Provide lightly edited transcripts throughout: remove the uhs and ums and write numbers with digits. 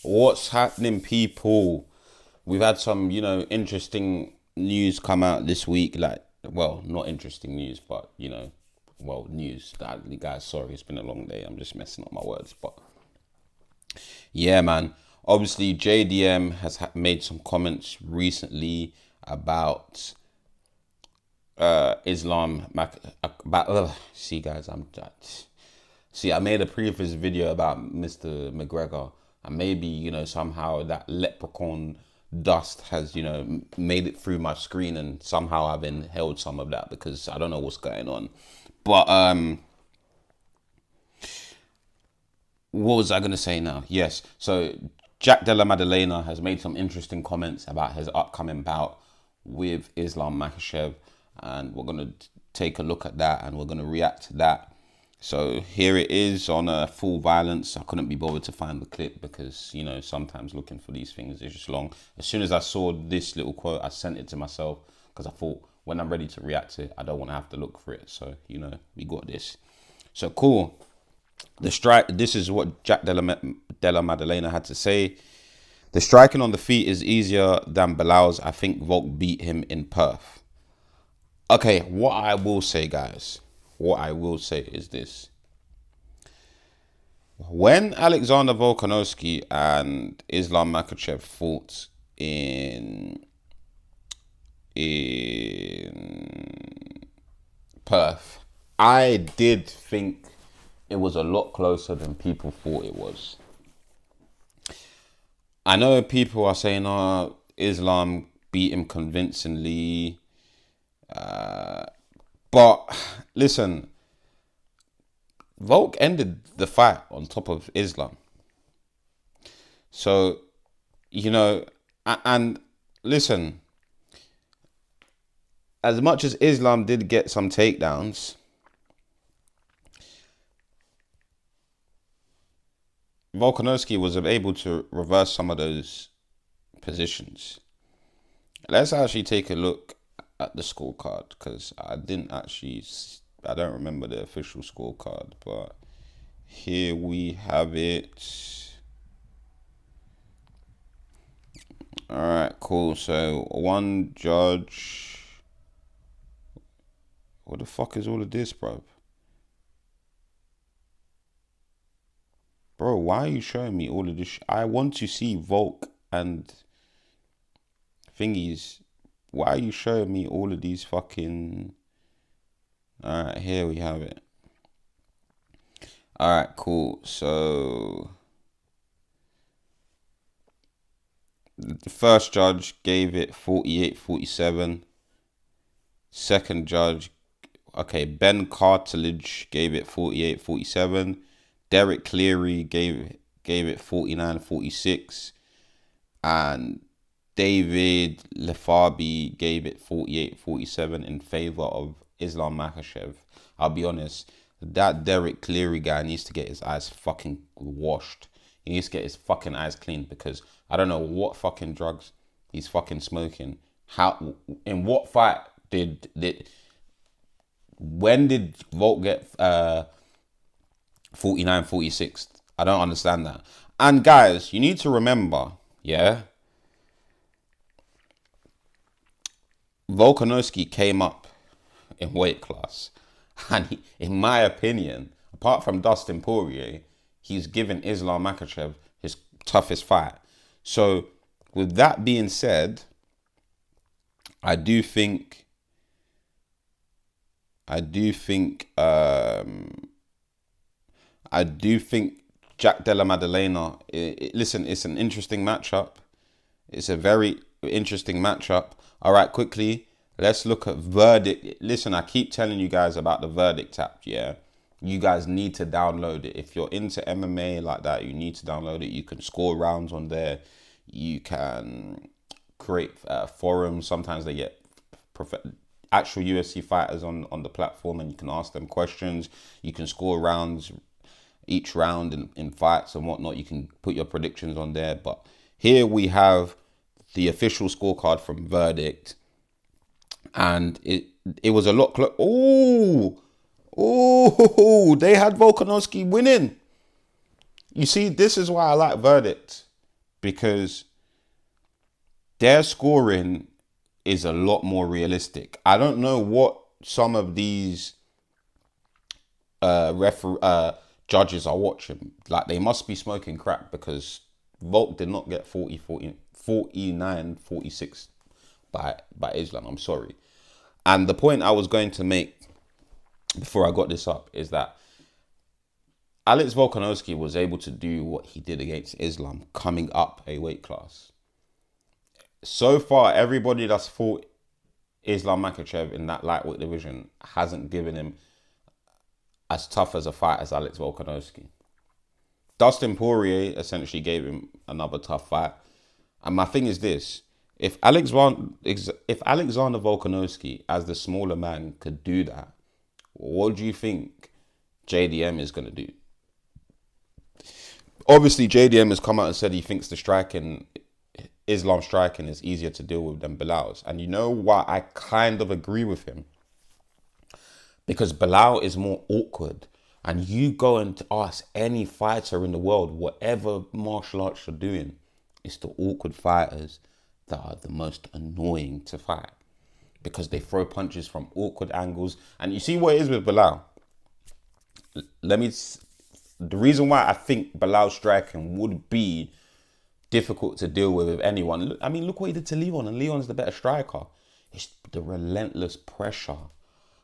What's happening, people? We've had some, interesting news come out this week. Like, well, not interesting news, but news. Guys, sorry, it's been a long day. I'm just messing up my words, but yeah, man. Obviously, JDM has made some comments recently about Islam. See, guys, I made a previous video about Mr. McGregor, and maybe, somehow that leprechaun dust has, made it through my screen, and somehow I've inhaled some of that because I don't know what's going on. But what was I going to say now? Yes. So Della Maddalena has made some interesting comments about his upcoming bout with Islam Makhachev, and we're going to take a look at that and we're going to react to that. So here it is on full violence. I couldn't be bothered to find the clip because, sometimes looking for these things is just long. As soon as I saw this little quote, I sent it to myself because I thought when I'm ready to react to it, I don't want to have to look for it. So, we got this. So cool. The strike. This is what Della Maddalena had to say. The striking on the feet is easier than Bilal's. I think Volk beat him in Perth. Okay, what I will say, guys. What I will say is this. When Alexander Volkanovski and Islam Makhachev fought in Perth, I did think it was a lot closer than people thought it was. I know people are saying, oh, Islam beat him convincingly. But listen, Volk ended the fight on top of Islam. So, and listen, as much as Islam did get some takedowns, Volkanovski was able to reverse some of those positions. Let's actually take a look at the scorecard because I don't remember the official scorecard, but here we have it. All right, cool. So one judge. What the fuck is all of this, bro? Bro, why are you showing me all of this? I want to see Volk and thingies. Why are you showing me all of these fucking... Alright, here we have it. Alright, cool. So the first judge gave it 48-47. Second judge, Ben Cartilage gave it 48-47. Derek Cleary gave it 49-46. And David Lefarby gave it 48-47 in favor of Islam Makhachev. I'll be honest, that Derek Cleary guy needs to get his eyes fucking washed. He needs to get his fucking eyes cleaned because I don't know what fucking drugs he's fucking smoking. In what fight when did Volk get 49-46? I don't understand that. And guys, you need to remember, yeah, Volkanovski came up in weight class, and in my opinion, apart from Dustin Poirier, he's given Islam Makhachev his toughest fight. So, with that being said, I do think Jack Della Maddalena. Listen, it's an interesting matchup. It's a very interesting matchup. All right, quickly, let's look at verdict. Listen, I keep telling you guys about the verdict app, yeah? You guys need to download it. If you're into MMA like that, you need to download it. You can score rounds on there. You can create forums. Sometimes they get actual UFC fighters on the platform and you can ask them questions. You can score rounds, each round in fights and whatnot. You can put your predictions on there. But here we have the official scorecard from Verdict, and it was a lot close. They had Volkanovski winning. You see, this is why I like Verdict. because their scoring is a lot more realistic. I don't know what some of these judges are watching. Like, they must be smoking crack, because Volk did not get 49, 46 by Islam. I'm sorry. And the point I was going to make before I got this up is that Alex Volkanovski was able to do what he did against Islam, coming up a weight class. So far, everybody that's fought Islam Makhachev in that lightweight division hasn't given him as tough as a fight as Alex Volkanovski. Dustin Poirier essentially gave him another tough fight. And my thing is this: if Alexander Volkanovski, as the smaller man, could do that, what do you think JDM is going to do? Obviously, JDM has come out and said he thinks Islam striking is easier to deal with than Belal's. And you know what? I kind of agree with him. Because Belal is more awkward. And you go and ask any fighter in the world, whatever martial arts you're doing, it's the awkward fighters that are the most annoying to fight. Because they throw punches from awkward angles. And you see what it is with Belal. The reason why I think Belal striking would be difficult to deal with anyone. I mean, look what he did to Leon, and Leon's the better striker. It's the relentless pressure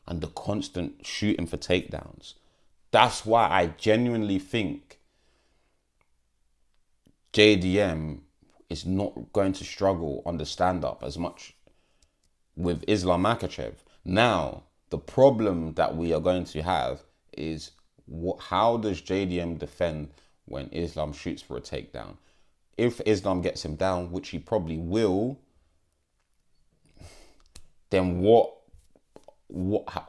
and the constant shooting for takedowns. That's why I genuinely think JDM is not going to struggle on the stand-up as much with Islam Makhachev. Now, the problem that we are going to have is how does JDM defend when Islam shoots for a takedown? If Islam gets him down, which he probably will, then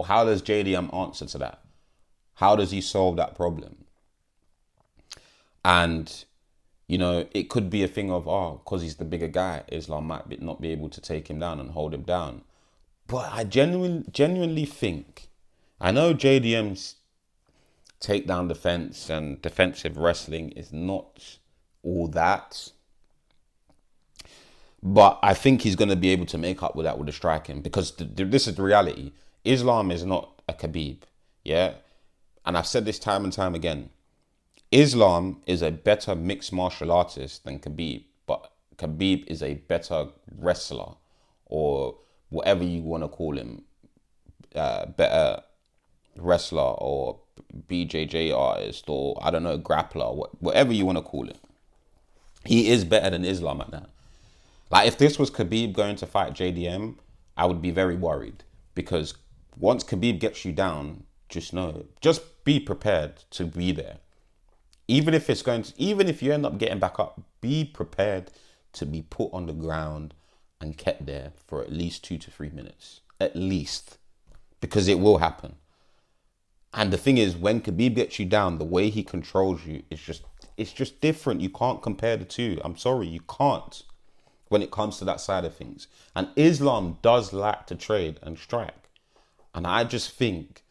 how does JDM answer to that? How does he solve that problem? And, it could be a thing of, because he's the bigger guy, Islam might not be able to take him down and hold him down. But I genuinely think, I know JDM's takedown defense and defensive wrestling is not all that, but I think he's going to be able to make up with that with the striking, because this is the reality. Islam is not a Khabib, yeah? And I've said this time and time again. Islam is a better mixed martial artist than Khabib, but Khabib is a better wrestler, or whatever you want to call him, better wrestler or BJJ artist, or I don't know, grappler, whatever you want to call it. He is better than Islam at that. Like, if this was Khabib going to fight JDM, I would be very worried, because once Khabib gets you down, just be prepared to be there. Even if you end up getting back up, be prepared to be put on the ground and kept there for at least 2 to 3 minutes, at least, because it will happen. And the thing is, when Khabib gets you down, the way he controls you is just different. You can't compare the two. I'm sorry, you can't when it comes to that side of things. And Islam does like to trade and strike. And I just think,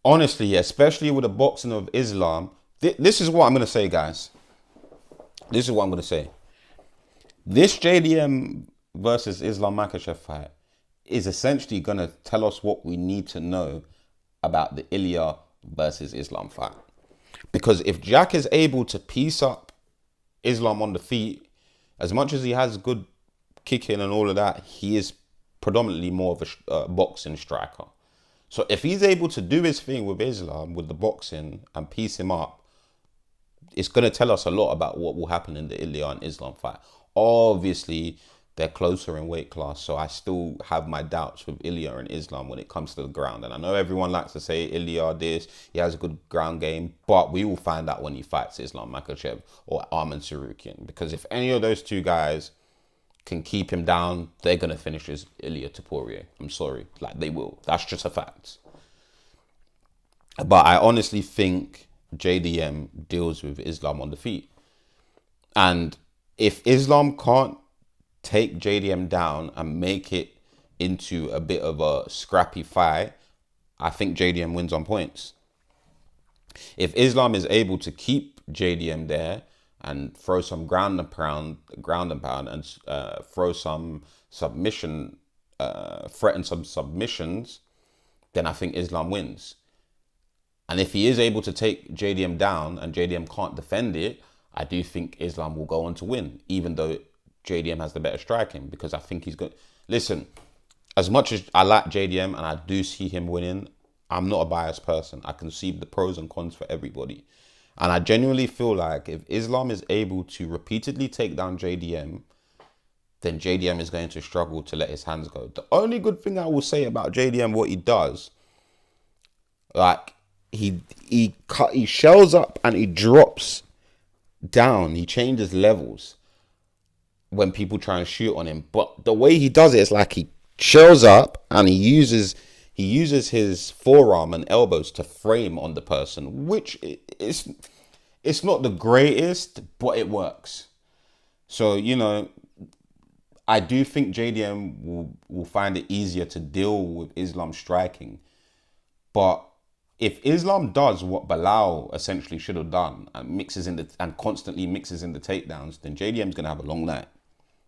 honestly, especially with the boxing of Islam, this is what I'm going to say, guys. This is what I'm going to say. This JDM versus Islam Makhachev fight is essentially going to tell us what we need to know about the Ilya versus Islam fight. Because if Jack is able to piece up Islam on the feet, as much as he has good kicking and all of that, he is predominantly more of a boxing striker. So if he's able to do his thing with Islam, with the boxing, and piece him up, it's going to tell us a lot about what will happen in the Ilya and Islam fight. Obviously, they're closer in weight class, so I still have my doubts with Ilya and Islam when it comes to the ground. And I know everyone likes to say Ilya this, he has a good ground game, but we will find out when he fights Islam Makhachev or Arman Tsarukyan. Because if any of those two guys can keep him down, they're going to finish his Ilya to Poirier. I'm sorry, they will. That's just a fact. But I honestly think JDM deals with Islam on the feet. And if Islam can't take JDM down and make it into a bit of a scrappy fight, I think JDM wins on points. If Islam is able to keep JDM there and throw some ground and pound, and throw some submission, threaten some submissions, then I think Islam wins. And if he is able to take JDM down and JDM can't defend it, I do think Islam will go on to win, even though JDM has the better striking, because I think he's good. Listen, as much as I like JDM and I do see him winning, I'm not a biased person. I can see the pros and cons for everybody. And I genuinely feel like if Islam is able to repeatedly take down JDM, then JDM is going to struggle to let his hands go. The only good thing I will say about JDM, what he does, like he shells up and he drops down. He changes levels when people try and shoot on him. But the way he does it is like he shells up and he uses his forearm and elbows to frame on the person, which it's not the greatest, but it works. So, you know, I do think JDM will find it easier to deal with Islam striking. But if Islam does what Bilal essentially should have done and constantly mixes in the takedowns, then JDM's gonna have a long night,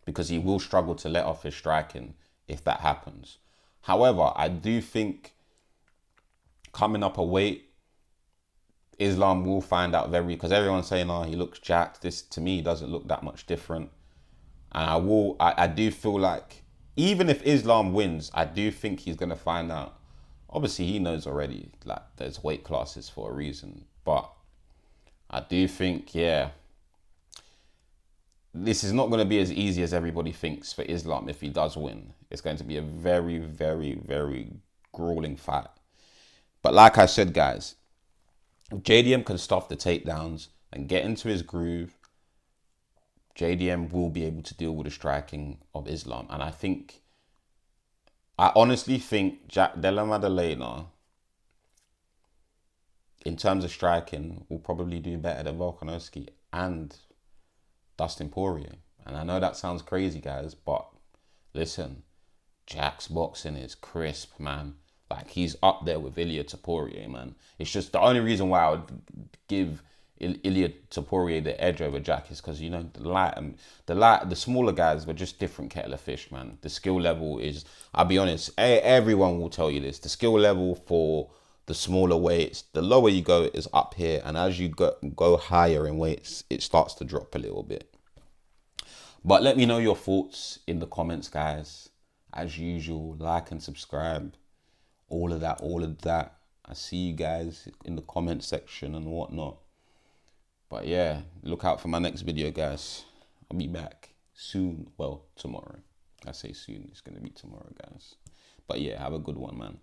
because he will struggle to let off his striking if that happens. However, I do think coming up a weight, Islam will find out because everyone's saying, oh, he looks jacked. This to me doesn't look that much different. And I do feel like even if Islam wins, I do think he's gonna find out. Obviously, he knows already, like, there's weight classes for a reason. But I do think, yeah, this is not going to be as easy as everybody thinks for Islam if he does win. It's going to be a very, very, very grueling fight. But like I said, guys, if JDM can stop the takedowns and get into his groove, JDM will be able to deal with the striking of Islam. And I honestly think Della Maddalena, in terms of striking, will probably do better than Volkanovski and Dustin Poirier. And I know that sounds crazy, guys, but listen, Jack's boxing is crisp, man. Like, he's up there with Ilia Topuria, man. It's just the only reason why I would give Ilia Topuria the edge over Jack is because, you know, the smaller guys were just different kettle of fish, man. The skill level is, I'll be honest, everyone will tell you this. The skill level for the smaller weights, the lower you go is up here, and as you go higher in weights, it starts to drop a little bit. But let me know your thoughts in the comments, guys. As usual, like and subscribe. All of that. I see you guys in the comment section and whatnot. But yeah, look out for my next video, guys. I'll be back soon. Well, tomorrow. I say soon. It's going to be tomorrow, guys. But yeah, have a good one, man.